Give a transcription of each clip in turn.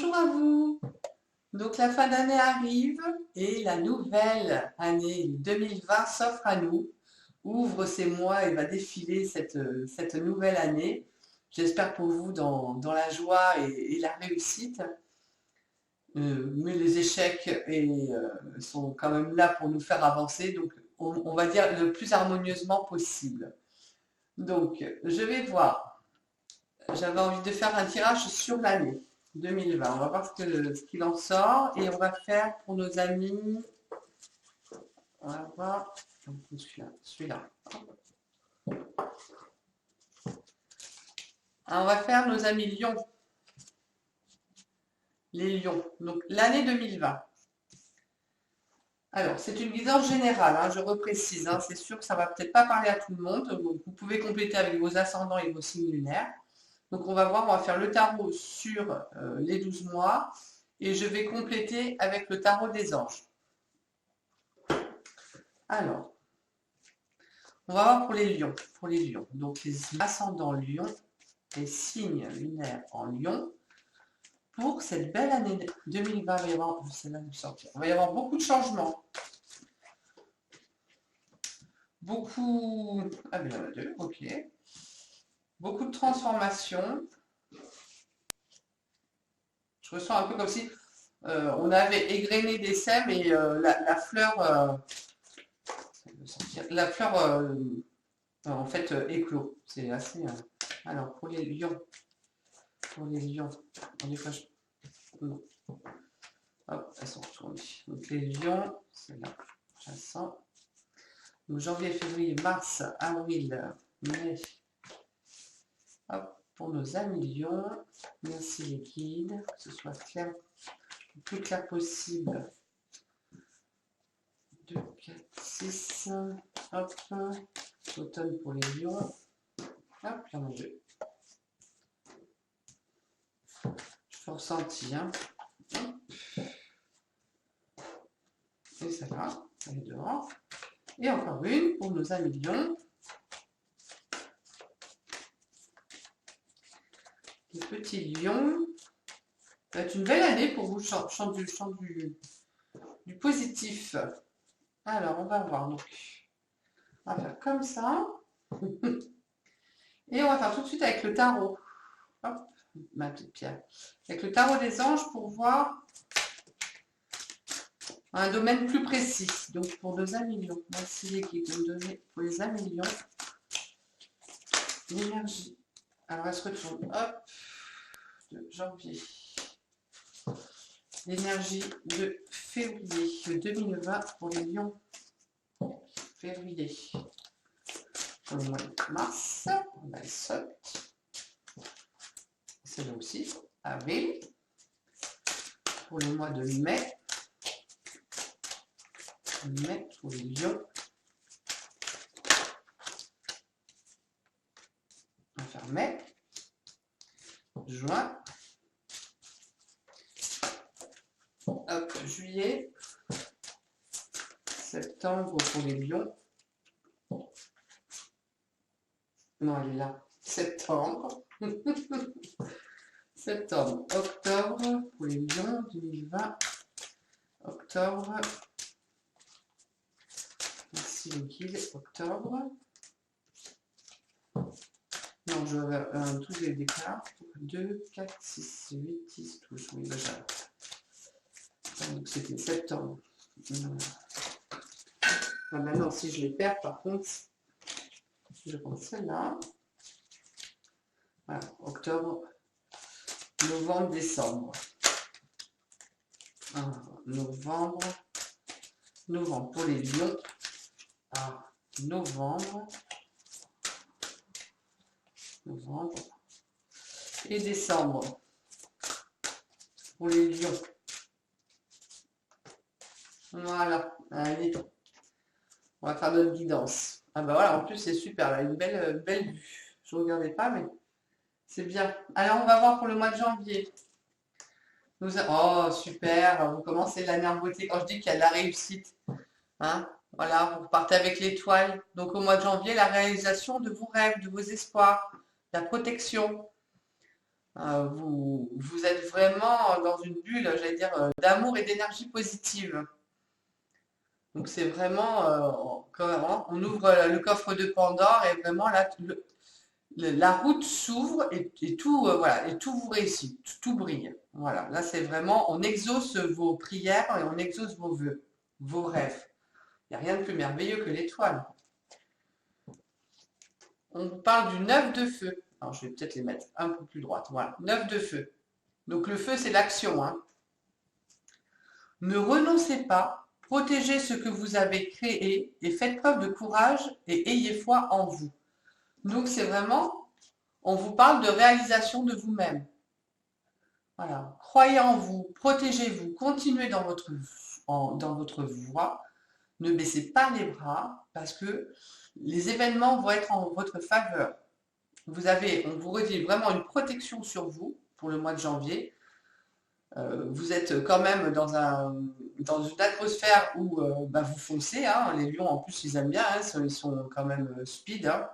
Bonjour à vous. Donc la fin d'année arrive et la nouvelle année 2020 s'offre à nous. Ouvre ces mois et va défiler cette nouvelle année. J'espère pour vous dans la joie et la réussite. Mais les échecs sont quand même là pour nous faire avancer. Donc on va dire le plus harmonieusement possible. Donc je vais voir. J'avais envie de faire un tirage sur l'année 2020. On va voir ce qu'il en sort et on va faire pour nos amis. On va voir celui-là. On va faire nos amis Lions. Les Lions. Donc l'année 2020. Alors, c'est une guidance générale, hein, je reprécise. Hein, c'est sûr que ça ne va peut-être pas parler à tout le monde. Donc, vous pouvez compléter avec vos ascendants et vos signes lunaires. Donc on va voir, on va faire le tarot sur les 12 mois et je vais compléter avec le tarot des anges. Alors, on va voir pour les lions. Donc les ascendants lions, les signes lunaires en lion. Pour cette belle année 2020, il va y avoir beaucoup de changements. Beaucoup... Ah bien, il y en a deux, ok. Beaucoup de transformations. Je ressens un peu comme si on avait égrené des sèmes et la fleur en fait éclos. C'est assez. Alors pour les lions, on est pas. Non. Hop, elles sont retournées. Donc les lions, c'est là. Ça sent. Donc janvier, février, mars, avril, mai. Hop, pour nos amis lions. Merci les guides, que ce soit clair, le plus clair possible. 2, 4, 6. Hop. Automne pour les lions. Hop, il y en a deux. Je fais ressenti, hein. Et ça va, elle est dehors. Et encore une pour nos amis lions. Les petits lions. Ça va être une belle année pour vous, chant du positif. Alors, on va voir. Donc, on va faire comme ça. Et on va faire tout de suite avec le tarot. Hop, ma petite pierre. Avec le tarot des anges pour voir un domaine plus précis. Donc, pour nos amis lions. Merci l'équipe de me donner pour les amis lions l'énergie. Alors, elle se retourne. Hop, de janvier. L'énergie de février 2020 pour les lions. Février. Pour le mois de mars, on a le sol. C'est là aussi. Avril. Pour le mois de mai. Mai pour les lions. On va faire mai. Juin. Hop, juillet. Septembre pour les lions. Non, elle est là. Septembre. Septembre. Octobre pour les lions 2020. Octobre. Merci le guide. Octobre. Non, je vais tous les déclare. 2, 4, 6, 8, 10, 12. Oui, déjà. Donc c'était septembre. Ah, maintenant, si je les perds, par contre, je prends celle-là. Voilà, octobre, novembre, décembre. Novembre pour les lions. Novembre et décembre pour les lions. Voilà, allez, on va faire notre guidance. Ah bah voilà, en plus c'est super, là, une belle vue. Je ne regardais pas, mais c'est bien. Alors on va voir pour le mois de janvier. Oh super, vous commencez l'année en beauté quand je dis qu'il y a de la réussite. Hein, voilà, vous repartez avec l'étoile. Donc au mois de janvier, la réalisation de vos rêves, de vos espoirs, la protection. Vous êtes vraiment dans une bulle, j'allais dire, d'amour et d'énergie positive. Donc c'est vraiment, on ouvre le coffre de Pandore et vraiment là, la route s'ouvre et tout, voilà, et tout vous réussit, tout brille. Voilà, là c'est vraiment, on exauce vos prières et on exauce vos vœux, vos rêves. Il n'y a rien de plus merveilleux que l'étoile. On parle du 9 de feu. Alors je vais peut-être les mettre un peu plus droite. Voilà, 9 de feu. Donc le feu, c'est l'action, hein. Ne renoncez pas, protégez ce que vous avez créé et faites preuve de courage et ayez foi en vous. Donc c'est vraiment, on vous parle de réalisation de vous-même. Voilà. Croyez en vous, protégez-vous, continuez dans votre voie. Ne baissez pas les bras parce que les événements vont être en votre faveur. On vous redit vraiment une protection sur vous pour le mois de janvier. Vous êtes quand même dans une atmosphère où bah, vous foncez. Hein. Les lions, en plus, ils aiment bien. Hein. Ils sont quand même speed. Hein.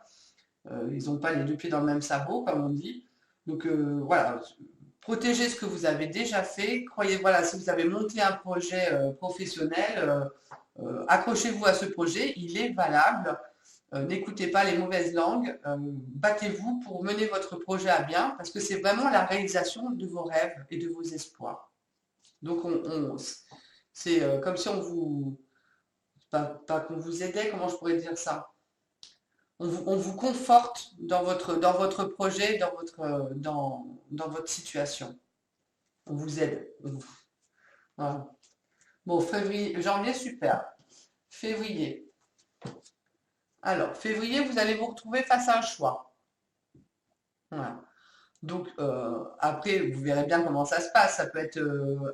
Ils n'ont pas les deux pieds dans le même sabot, comme on dit. Donc voilà, protégez ce que vous avez déjà fait. Croyez, voilà, si vous avez monté un projet professionnel, accrochez-vous à ce projet. Il est valable. N'écoutez pas les mauvaises langues, battez-vous pour mener votre projet à bien, parce que c'est vraiment la réalisation de vos rêves et de vos espoirs. Donc, c'est comme si on vous, pas qu'on vous aidait, comment je pourrais dire ça? On vous conforte dans votre projet, dans votre situation. On vous aide. Voilà. Bon, février, janvier, super. Février. Alors, février, vous allez vous retrouver face à un choix. Voilà. Donc, après, vous verrez bien comment ça se passe. Ça peut être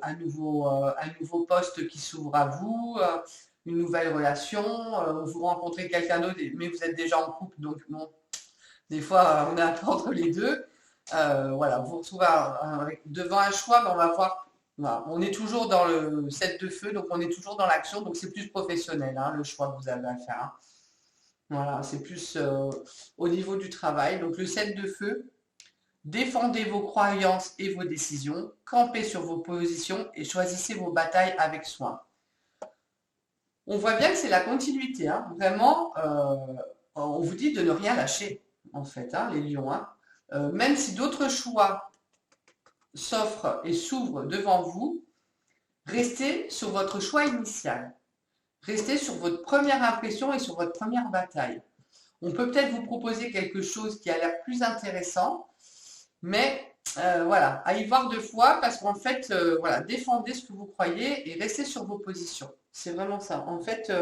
un nouveau poste qui s'ouvre à vous, une nouvelle relation, vous rencontrez quelqu'un d'autre, mais vous êtes déjà en couple, donc bon, des fois, on est un peu entre les deux. Voilà, vous vous retrouvez devant un choix, mais on va voir. Voilà, on est toujours dans le 7 de feu, donc on est toujours dans l'action, donc c'est plus professionnel, hein, le choix que vous avez à faire. Hein. Voilà, c'est plus au niveau du travail. Donc le 7 de feu. Défendez vos croyances et vos décisions, campez sur vos positions et choisissez vos batailles avec soin. On voit bien que c'est la continuité, hein. Vraiment, on vous dit de ne rien lâcher, en fait, hein, les lions. Hein. Même si d'autres choix s'offrent et s'ouvrent devant vous, restez sur votre choix initial. Restez sur votre première impression et sur votre première bataille. On peut peut-être vous proposer quelque chose qui a l'air plus intéressant, mais voilà, à y voir deux fois parce qu'en fait, voilà, défendez ce que vous croyez et restez sur vos positions. C'est vraiment ça. En fait,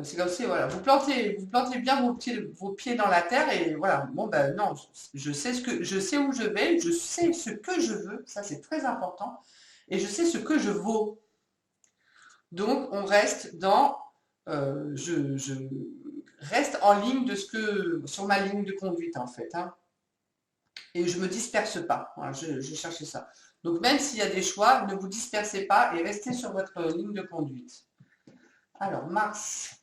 c'est comme si voilà, vous plantez bien vos pieds dans la terre et voilà. Bon ben non, je sais où je vais, je sais ce que je veux. Ça c'est très important et je sais ce que je vaux. Donc on reste je reste en ligne sur ma ligne de conduite en fait. Hein. Et je ne me disperse pas. Voilà, je cherchais ça. Donc même s'il y a des choix, ne vous dispersez pas et restez sur votre ligne de conduite. Alors, Mars.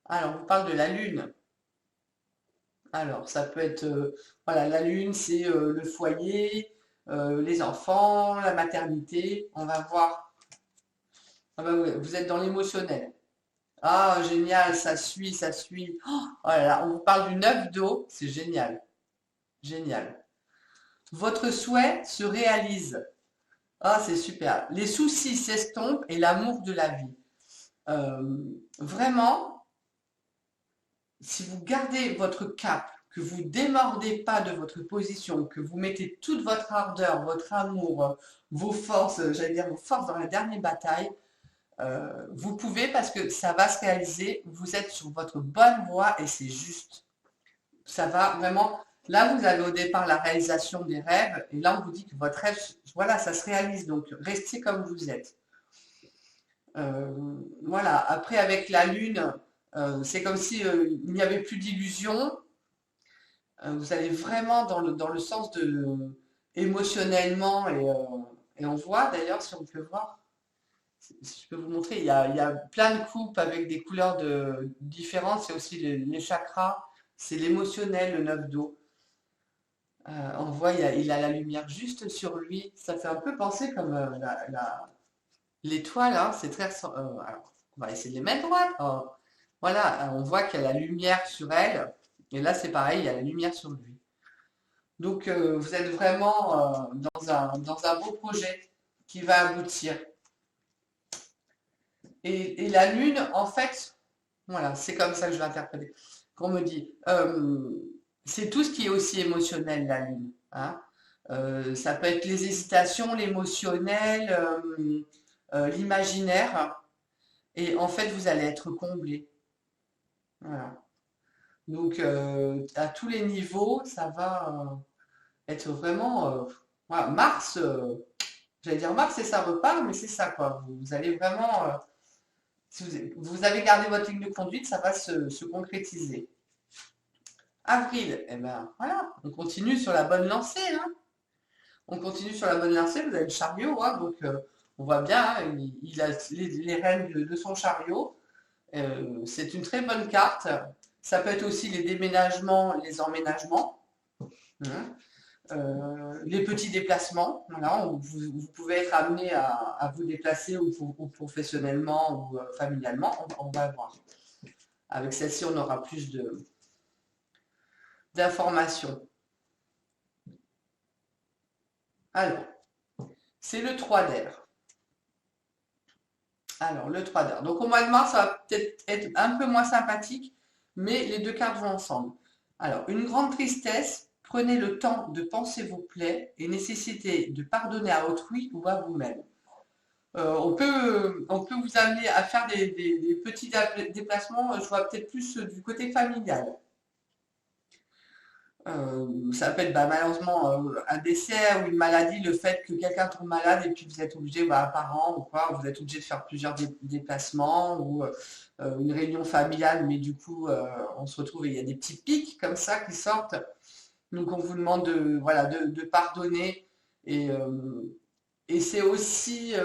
Alors, on parle de la Lune. Alors, ça peut être, voilà, la Lune, c'est le foyer, les enfants, la maternité. On va voir. Ah bah oui, vous êtes dans l'émotionnel. Ah, génial, ça suit, ça suit. Oh là là, on vous parle du 9 d'eau, c'est génial. Génial. Votre souhait se réalise. Ah, c'est super. Les soucis s'estompent et l'amour de la vie. Euh, Vraiment, si vous gardez votre cap, que vous démordez pas de votre position, que vous mettez toute votre ardeur, votre amour, vos forces, j'allais dire vos forces dans la dernière bataille, vous pouvez parce que ça va se réaliser. Vous êtes sur votre bonne voie et c'est juste. Ça va vraiment. Là, vous avez au départ la réalisation des rêves et là, on vous dit que votre rêve, voilà, ça se réalise. Donc, restez comme vous êtes. Voilà. Après, avec la Lune, c'est comme si il n'y avait plus d'illusion. Vous allez vraiment dans le sens de émotionnellement et on voit d'ailleurs, si on peut voir, si je peux vous montrer, il y a plein de coupes avec des couleurs différentes. C'est aussi les chakras, c'est l'émotionnel, le 9 d'eau. On voit, il a la lumière juste sur lui. Ça fait un peu penser comme l'étoile, hein, c'est très... alors, on va essayer de les mettre droites. Oh, voilà, on voit qu'il y a la lumière sur elle. Et là, c'est pareil, il y a la lumière sur lui. Donc, vous êtes vraiment dans un beau projet qui va aboutir. Et la lune, en fait, voilà, c'est comme ça que je l'interpréter. Qu'on me dit, c'est tout ce qui est aussi émotionnel, la lune. Hein. Ça peut être les hésitations, l'émotionnel, l'imaginaire. Et en fait, vous allez être comblé. Voilà. Donc, à tous les niveaux, ça va être vraiment... voilà, Mars, j'allais dire Mars et ça repart, mais c'est ça, quoi. Vous allez vraiment... si vous avez gardé votre ligne de conduite, ça va se concrétiser. Avril, eh ben voilà, on continue sur la bonne lancée. Hein. On continue sur la bonne lancée, vous avez le chariot, hein, donc on voit bien, hein, il a les rênes de son chariot. C'est une très bonne carte. Ça peut être aussi les déménagements, les emménagements, hein, les petits déplacements. Voilà, vous pouvez être amené à vous déplacer ou professionnellement ou familialement. On va voir. Avec celle-ci, on aura plus d'informations. Alors, c'est le 3 d'air. Alors, le 3 d'air. Donc, au mois de mars, ça va peut-être être un peu moins sympathique, mais les deux cartes vont ensemble. Alors, une grande tristesse, prenez le temps de penser vos plaies et nécessitez de pardonner à autrui ou à vous-même. On peut vous amener à faire des petits déplacements, je vois peut-être plus du côté familial. Ça peut être malheureusement un décès ou une maladie, le fait que quelqu'un tombe malade et puis vous êtes obligé, par an ou quoi, vous êtes obligé de faire plusieurs déplacements ou une réunion familiale, mais du coup on se retrouve et il y a des petits pics comme ça qui sortent. Donc on vous demande voilà, de pardonner et, c'est aussi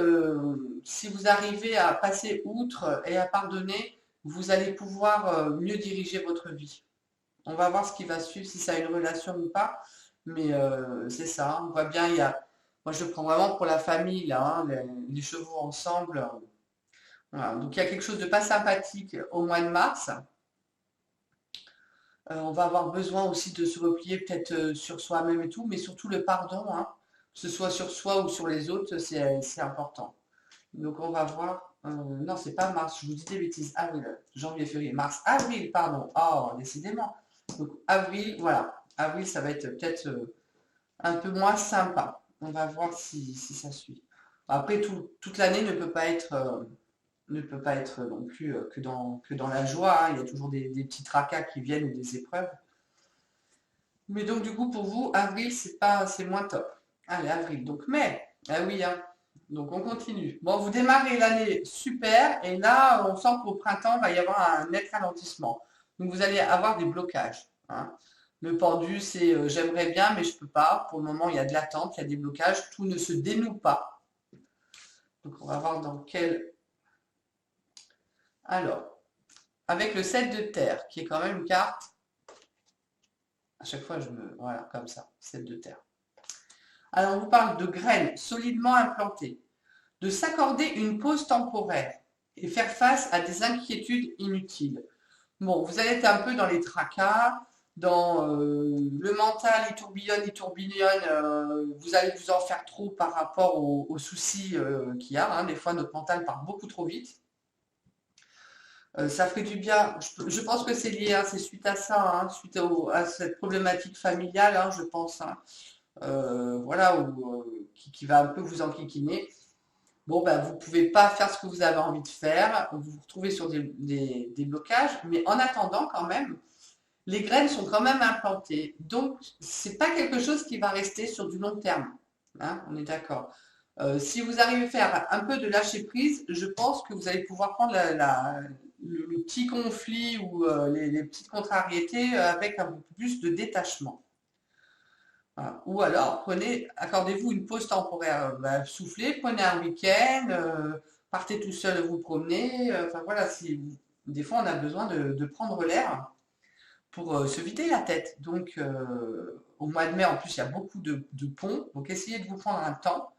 si vous arrivez à passer outre et à pardonner, vous allez pouvoir mieux diriger votre vie. On va voir ce qui va suivre, si ça a une relation ou pas. Mais c'est ça, on voit bien, moi je prends vraiment pour la famille, là, hein, les chevaux ensemble. Voilà. Donc il y a quelque chose de pas sympathique au mois de mars. On va avoir besoin aussi de se replier peut-être sur soi-même et tout, mais surtout le pardon, hein, que ce soit sur soi ou sur les autres, c'est important. Donc on va voir. Non, c'est pas mars, je vous dis des bêtises. Avril, janvier, février, mars, avril, pardon. Oh, décidément. Donc avril, voilà. Avril, ça va être peut-être un peu moins sympa. On va voir si ça suit. Après, toute l'année ne peut pas être non plus que dans la joie. Hein. Il y a toujours des petits tracas qui viennent ou des épreuves. Mais donc du coup, pour vous, avril, c'est moins top. Allez, avril. Donc mai. Ah oui, hein. Donc on continue. Bon, vous démarrez l'année super et là, on sent qu'au printemps, il va y avoir un net ralentissement. Donc vous allez avoir des blocages. Hein. Le pendu, c'est j'aimerais bien, mais je ne peux pas. Pour le moment, il y a de l'attente, il y a des blocages. Tout ne se dénoue pas. Donc on va voir dans quel... Alors, avec le 7 de terre, qui est quand même une carte. À chaque fois, voilà, comme ça, 7 de terre. Alors, on vous parle de graines solidement implantées, de s'accorder une pause temporaire et faire face à des inquiétudes inutiles. Bon, vous allez être un peu dans les tracas, dans le mental, il tourbillonne, vous allez vous en faire trop par rapport aux soucis qu'il y a. Hein. Des fois, notre mental part beaucoup trop vite. Ça ferait du bien. Je pense que c'est lié, hein, c'est suite à ça, hein, suite à cette problématique familiale, hein, je pense. Hein. Voilà, qui va un peu vous enquiquiner. Bon, ben, vous ne pouvez pas faire ce que vous avez envie de faire, vous vous retrouvez sur des blocages, mais en attendant, quand même, les graines sont quand même implantées. Donc, c'est pas quelque chose qui va rester sur du long terme. Hein, on est d'accord. Si vous arrivez à faire un peu de lâcher prise, je pense que vous allez pouvoir prendre le petit conflit ou les petites contrariétés avec un peu plus de détachement. Voilà. Ou alors, accordez-vous une pause temporaire, soufflez, prenez un week-end, partez tout seul vous promener. Enfin voilà, des fois on a besoin de prendre l'air pour se vider la tête. Donc, au mois de mai, en plus, il y a beaucoup de ponts. Donc, essayez de vous prendre un temps.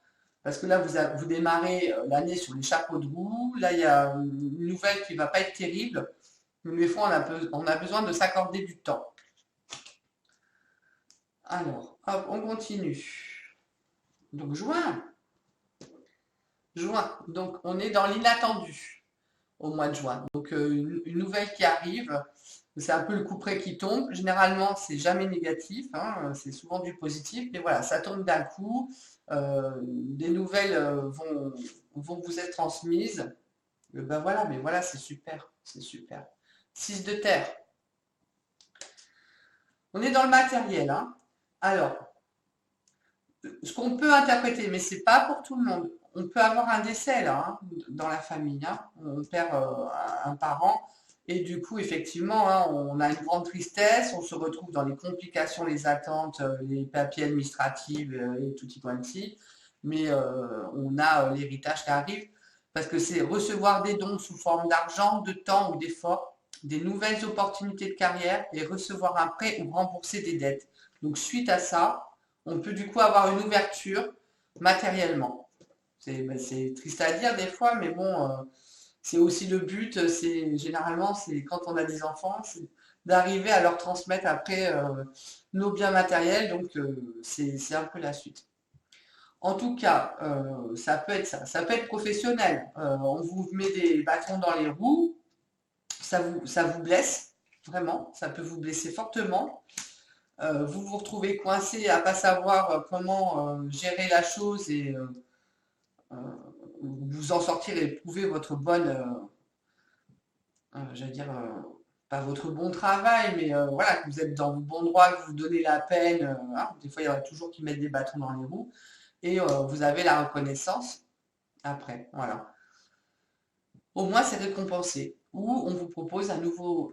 Parce que là, vous démarrez l'année sur les chapeaux de roue. Là, il y a une nouvelle qui ne va pas être terrible. Mais des fois, on a besoin de s'accorder du temps. Alors, hop, on continue. Donc, juin. Juin. Donc, on est dans l'inattendu au mois de juin. Donc, une nouvelle qui arrive. C'est un peu le coup près qui tombe. Généralement, c'est jamais négatif, hein, c'est souvent du positif. Mais voilà, ça tombe d'un coup. Des nouvelles vont vous être transmises. Ben voilà, mais voilà, c'est super. C'est super. 6 de terre. On est dans le matériel, hein. Alors, ce qu'on peut interpréter, mais c'est pas pour tout le monde. On peut avoir un décès là, hein, dans la famille, hein. On perd un parent et du coup, effectivement, hein, on a une grande tristesse, on se retrouve dans les complications, les attentes, les papiers administratifs et tutti quanti. Mais on a l'héritage qui arrive parce que c'est recevoir des dons sous forme d'argent, de temps ou d'effort, des nouvelles opportunités de carrière et recevoir un prêt ou rembourser des dettes. Donc, suite à ça, on peut du coup avoir une ouverture matériellement. C'est triste à dire des fois, mais bon, c'est aussi le but. Généralement, c'est quand on a des enfants, c'est d'arriver à leur transmettre après nos biens matériels. Donc, c'est un peu la suite. En tout cas, ça peut être ça. Ça peut être professionnel. On vous met des bâtons dans les roues, ça vous blesse, vraiment. Ça peut vous blesser fortement. Vous vous retrouvez coincé à pas savoir comment gérer la chose et euh, vous en sortir et prouver votre bonne, j'allais dire, pas votre bon travail, mais voilà, que vous êtes dans le bon droit, que vous donnez la peine. Hein. Des fois, il y en a toujours qui mettent des bâtons dans les roues et vous avez la reconnaissance après. Voilà. Au moins, c'est récompensé. Ou on vous propose un nouveau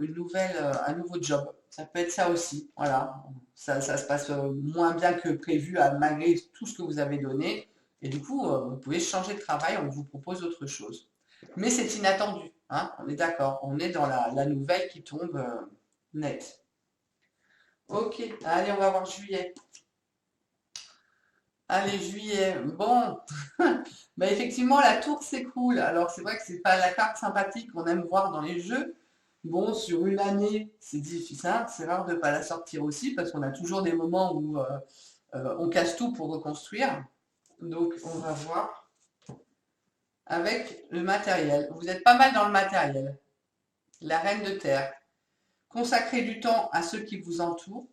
job. Ça peut être ça aussi. Voilà. Ça se passe moins bien que prévu malgré tout ce que vous avez donné. Et du coup, vous pouvez changer de travail, on vous propose autre chose. Mais c'est inattendu, hein, on est d'accord. On est dans la nouvelle qui tombe nette. Ok, allez, on va voir juillet. Allez, juillet. Bon, bah effectivement, la tour s'écroule. Alors, c'est vrai que c'est pas la carte sympathique qu'on aime voir dans les jeux. Bon, sur une année, c'est difficile, hein, c'est rare de ne pas la sortir aussi parce qu'on a toujours des moments où on casse tout pour reconstruire. Donc, on va voir avec le matériel. Vous êtes pas mal dans le matériel. La reine de terre. Consacrez du temps à ceux qui vous entourent.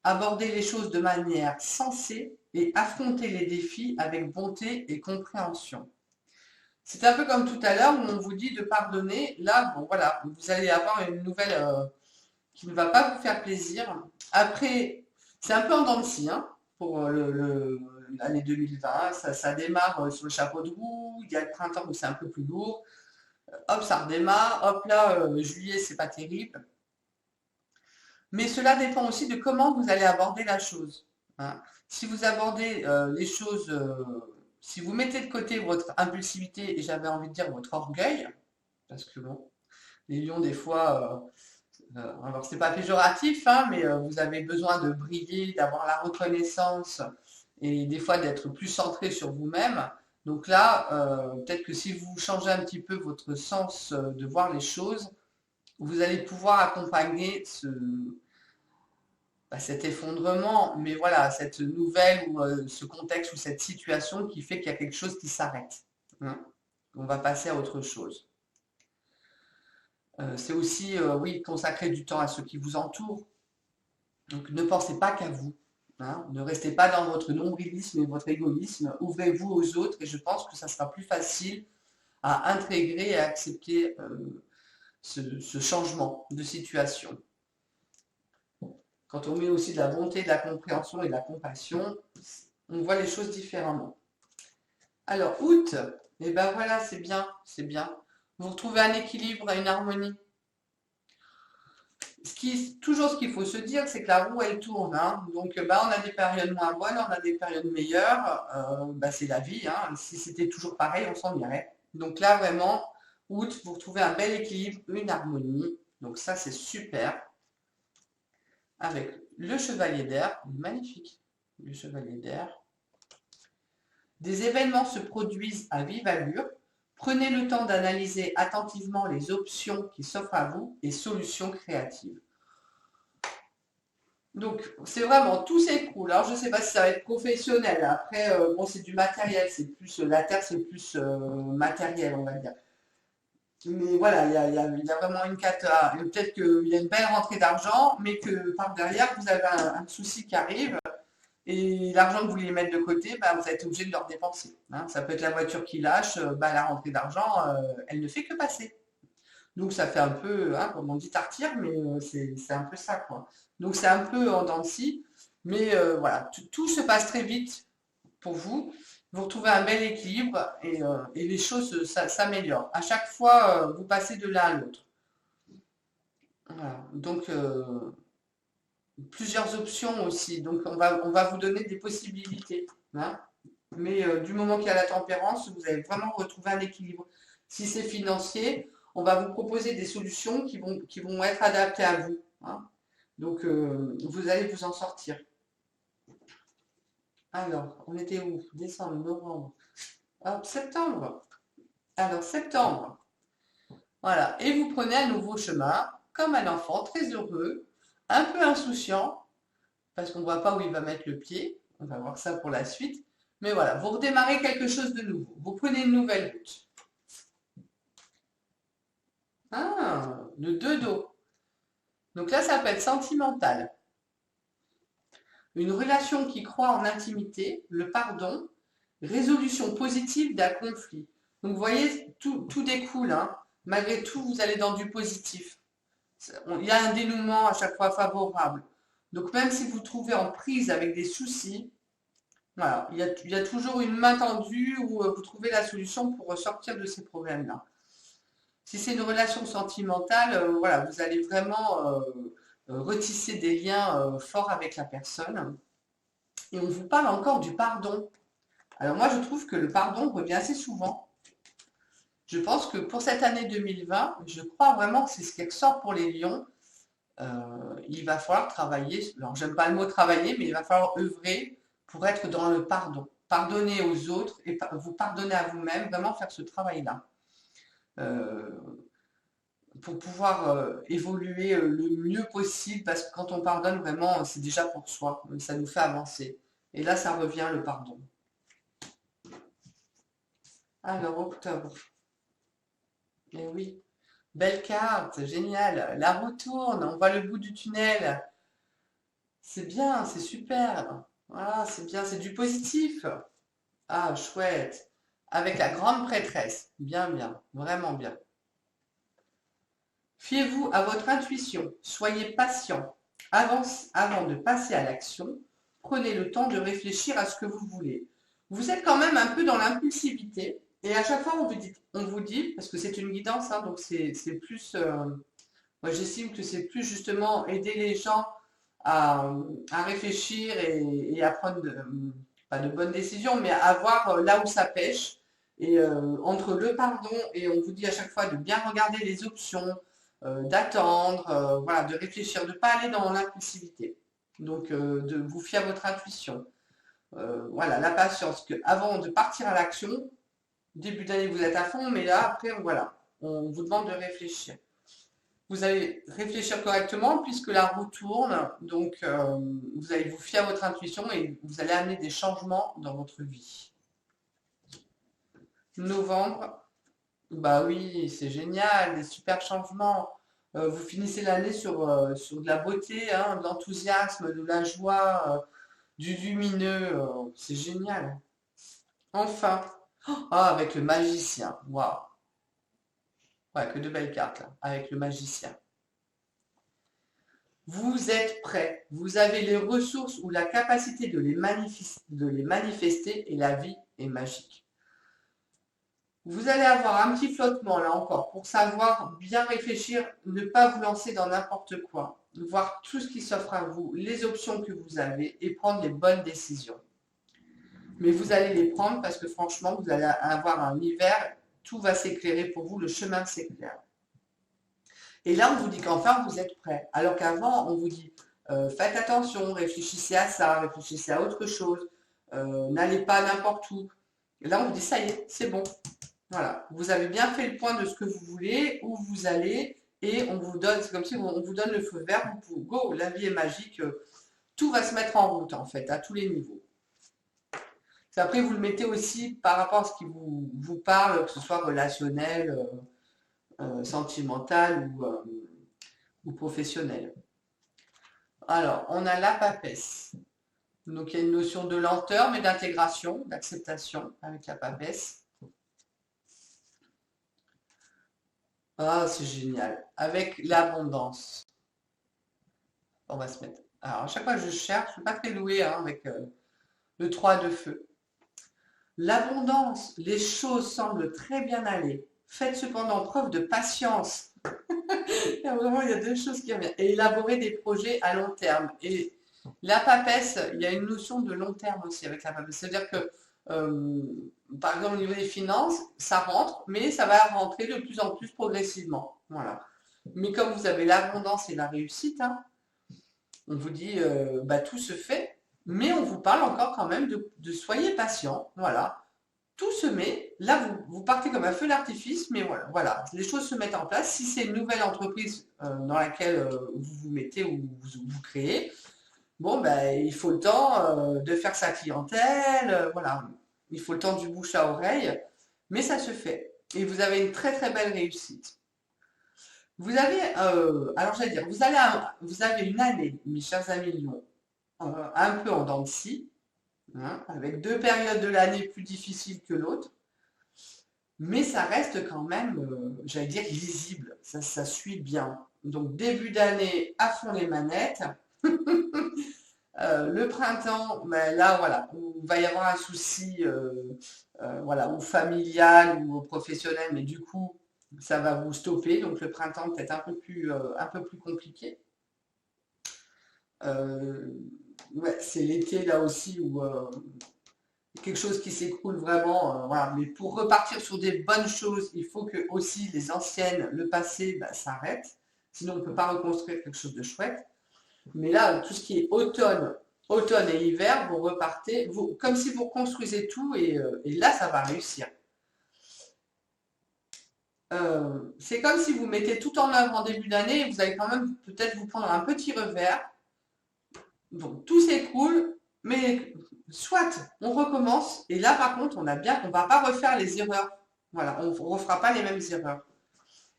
Abordez les choses de manière sensée et affrontez les défis avec bonté et compréhension. C'est un peu comme tout à l'heure où on vous dit de pardonner. Là, bon voilà, vous allez avoir une nouvelle qui ne va pas vous faire plaisir. Après, c'est un peu en dents de scie, hein, pour l'année 2020. Ça démarre sur le chapeau de roue. Il y a le printemps où c'est un peu plus lourd. Hop, ça redémarre. Hop là, juillet, c'est pas terrible. Mais cela dépend aussi de comment vous allez aborder la chose, hein. Si vous abordez les choses, si vous mettez de côté votre impulsivité et j'avais envie de dire votre orgueil, parce que bon, les lions des fois, alors c'est pas péjoratif, hein, mais vous avez besoin de briller, d'avoir la reconnaissance et des fois d'être plus centré sur vous-même. Donc là, peut-être que si vous changez un petit peu votre sens de voir les choses, vous allez pouvoir accompagner cet effondrement, mais voilà, cette nouvelle ou ce contexte ou cette situation qui fait qu'il y a quelque chose qui s'arrête, hein. On va passer à autre chose. C'est aussi, oui, consacrer du temps à ceux qui vous entourent. Donc ne pensez pas qu'à vous, hein. Ne restez pas dans votre nombrilisme et votre égoïsme. Ouvrez-vous aux autres et je pense que ça sera plus facile à intégrer et à accepter ce changement de situation. Quand on met aussi de la bonté, de la compréhension et de la compassion, on voit les choses différemment. Alors, août, et ben voilà, c'est bien, c'est bien. Vous retrouvez un équilibre et une harmonie. Toujours ce qu'il faut se dire, c'est que la roue, elle tourne, hein. Donc, on a des périodes moins bonnes, on a des périodes meilleures. C'est la vie, hein. Si c'était toujours pareil, on s'en irait. Donc là, vraiment, août, vous retrouvez un bel équilibre, une harmonie. Donc ça, c'est super. avec le chevalier d'air, magnifique, le chevalier d'air. Des événements se produisent à vive allure. Prenez le temps d'analyser attentivement les options qui s'offrent à vous et solutions créatives. Donc, c'est vraiment, tout s'écroule. Alors, je ne sais pas si ça va être professionnel. Après, bon, c'est du matériel. C'est plus, la Terre, c'est plus matériel, on va dire. Mais voilà, il y a vraiment une cata. Peut-être qu'il y a une belle rentrée d'argent, mais que par derrière, vous avez un souci qui arrive. Et l'argent que vous voulez mettre de côté, bah, vous êtes obligé de le redépenser. Hein. Ça peut être la voiture qui lâche, bah, la rentrée d'argent, elle ne fait que passer. Donc ça fait un peu, hein, comme on dit, tartire, mais c'est un peu ça, quoi. Donc c'est un peu en dents de scie, mais voilà, tout se passe très vite pour vous. Vous retrouvez un bel équilibre et les choses s'améliorent. À chaque fois, vous passez de l'un à l'autre. Voilà. Donc plusieurs options aussi. Donc on va vous donner des possibilités. Hein. Mais du moment qu'il y a la tempérance, vous allez vraiment retrouver un équilibre. Si c'est financier, on va vous proposer des solutions qui vont être adaptées à vous. Hein. Donc, vous allez vous en sortir. Alors, on était où? Décembre, novembre. Hop, septembre. Alors, septembre. Voilà. Et vous prenez un nouveau chemin, comme un enfant, très heureux, un peu insouciant, parce qu'on ne voit pas où il va mettre le pied. On va voir ça pour la suite. Mais voilà, vous redémarrez quelque chose de nouveau. Vous prenez une nouvelle route. Ah, le 2 d'eau. Donc là, ça peut être sentimental. Une relation qui croit en l'intimité, le pardon, résolution positive d'un conflit. Donc vous voyez, tout découle. Hein. Malgré tout, vous allez dans du positif. Il y a un dénouement à chaque fois favorable. Donc même si vous trouvez en prise avec des soucis, voilà, il y a toujours une main tendue où vous trouvez la solution pour sortir de ces problèmes-là. Si c'est une relation sentimentale, voilà, vous allez vraiment retisser des liens forts avec la personne. Et on vous parle encore du pardon. Alors moi, je trouve que le pardon revient assez souvent. Je pense que pour cette année 2020, je crois vraiment que c'est ce qui ressort pour les lions. Il va falloir travailler, alors j'aime pas le mot travailler, mais il va falloir œuvrer pour être dans le pardon. Pardonner aux autres et vous pardonner à vous-même, vraiment faire ce travail-là. Euh, pour pouvoir évoluer le mieux possible, parce que quand on pardonne vraiment, c'est déjà pour soi, ça nous fait avancer. Et là, ça revient le pardon. Alors, octobre. Eh oui, belle carte, génial. La roue tourne, on voit le bout du tunnel. C'est bien, c'est super. Voilà, c'est bien, c'est du positif. Ah, chouette. Avec la grande prêtresse. Bien, bien, vraiment bien. Fiez-vous à votre intuition, soyez patient. Avant de passer à l'action, prenez le temps de réfléchir à ce que vous voulez. Vous êtes quand même un peu dans l'impulsivité et à chaque fois on vous dit parce que c'est une guidance, hein, donc c'est plus, moi j'estime que c'est plus justement aider les gens à réfléchir et à prendre pas de bonnes décisions, mais à voir là où ça pêche. Et entre le pardon et on vous dit à chaque fois de bien regarder les options, d'attendre, voilà, de réfléchir, de ne pas aller dans l'impulsivité. Donc, de vous fier à votre intuition. Voilà, la patience, que avant de partir à l'action, début d'année, vous êtes à fond, mais là, après, voilà, on vous demande de réfléchir. Vous allez réfléchir correctement puisque la roue tourne, donc vous allez vous fier à votre intuition et vous allez amener des changements dans votre vie. Novembre, bah oui, c'est génial, des super changements. Vous finissez l'année sur de la beauté, hein, de l'enthousiasme, de la joie, du lumineux. C'est génial. Enfin, ah, avec le magicien. Waouh. Ouais, que de belles cartes là, avec le magicien. Vous êtes prêt. Vous avez les ressources ou la capacité de les manifester et la vie est magique. Vous allez avoir un petit flottement là encore pour savoir bien réfléchir, ne pas vous lancer dans n'importe quoi, voir tout ce qui s'offre à vous, les options que vous avez et prendre les bonnes décisions. Mais vous allez les prendre parce que franchement, vous allez avoir un hiver, tout va s'éclairer pour vous, le chemin s'éclaire. Et là, on vous dit qu'enfin, vous êtes prêt. Alors qu'avant, on vous dit, Faites attention, réfléchissez à ça, réfléchissez à autre chose, n'allez pas n'importe où. Et là, on vous dit, ça y est, c'est bon. Voilà, vous avez bien fait le point de ce que vous voulez, où vous allez, et on vous donne, c'est comme si on vous donne le feu vert, go, la vie est magique, tout va se mettre en route en fait, à tous les niveaux. Après, vous le mettez aussi par rapport à ce qui vous parle, que ce soit relationnel, sentimental ou professionnel. Alors, on a la papesse. Donc, il y a une notion de lenteur, mais d'intégration, d'acceptation avec la papesse. Ah, c'est génial. Avec l'abondance. On va se mettre. Alors, à chaque fois que je cherche, je ne suis pas très douée hein, avec le 3 de feu. L'abondance, les choses semblent très bien aller. Faites cependant preuve de patience. Il y a deux choses qui reviennent. Et élaborer des projets à long terme. Et la papesse, il y a une notion de long terme aussi avec la papesse. C'est-à-dire que, par exemple, au niveau des finances, ça rentre, mais ça va rentrer de plus en plus progressivement. Voilà. Mais comme vous avez l'abondance et la réussite, hein, on vous dit, tout se fait, mais on vous parle encore quand même de soyez patient. Voilà. Tout se met, là vous partez comme un feu d'artifice, mais voilà, les choses se mettent en place. Si c'est une nouvelle entreprise dans laquelle vous vous mettez ou vous créez, bon, il faut le temps de faire sa clientèle, voilà, il faut le temps du bouche à oreille, mais ça se fait. Et vous avez une très très belle réussite. Vous avez, alors j'allais dire, vous avez une année, mes chers amis Lions, un peu en dents de scie, hein, avec deux périodes de l'année plus difficiles que l'autre, mais ça reste quand même, j'allais dire, lisible, ça suit bien. Donc début d'année, à fond les manettes. Le printemps, là, voilà, il va y avoir un souci, voilà, ou familial ou professionnel, mais du coup, ça va vous stopper. Donc le printemps peut-être un peu plus compliqué. Ouais, c'est l'été là aussi où quelque chose qui s'écroule vraiment. Voilà. Mais pour repartir sur des bonnes choses, il faut que aussi les anciennes, le passé, s'arrête. Sinon, on ne peut pas reconstruire quelque chose de chouette. Mais là, tout ce qui est automne et hiver, vous repartez, comme si vous reconstruisez tout et là, ça va réussir. C'est comme si vous mettez tout en œuvre en début d'année et vous allez quand même peut-être vous prendre un petit revers. Donc tout s'écroule, mais soit on recommence et là par contre on a bien qu'on ne va pas refaire les erreurs. Voilà, on ne refera pas les mêmes erreurs.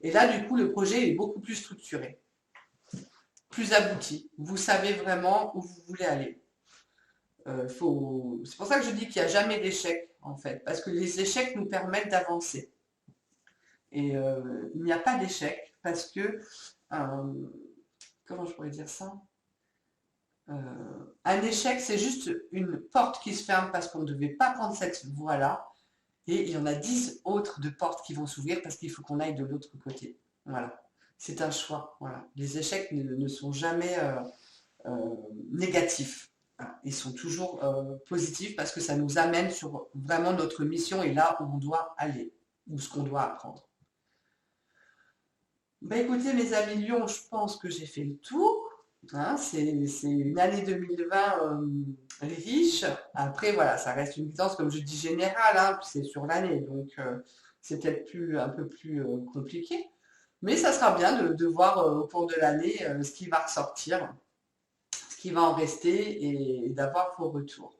Et là du coup le projet est beaucoup plus structuré, plus abouti. Vous savez vraiment où vous voulez aller. C'est pour ça que je dis qu'il n'y a jamais d'échec en fait, parce que les échecs nous permettent d'avancer. Et il n'y a pas d'échec parce que, comment je pourrais dire ça? Un échec, c'est juste une porte qui se ferme parce qu'on ne devait pas prendre cette voie-là. Et il y en a 10 autres de portes qui vont s'ouvrir parce qu'il faut qu'on aille de l'autre côté. Voilà. C'est un choix. Voilà. Les échecs ne sont jamais négatifs. Voilà. Ils sont toujours positifs parce que ça nous amène sur vraiment notre mission et là où on doit aller, ou ce qu'on doit apprendre. Écoutez, mes amis Lyon, je pense que j'ai fait le tour. Hein, c'est une année 2020 riche. Après, voilà, ça reste une guidance, comme je dis, générale, hein, c'est sur l'année, donc c'est peut-être un peu plus compliqué. Mais ça sera bien de voir au cours de l'année ce qui va ressortir, ce qui va en rester et d'avoir vos retours.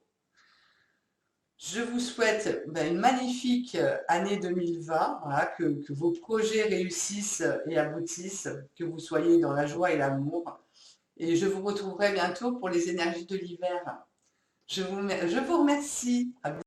Je vous souhaite une magnifique année 2020, voilà, que vos projets réussissent et aboutissent, que vous soyez dans la joie et l'amour. Et je vous retrouverai bientôt pour les énergies de l'hiver. Je vous remercie.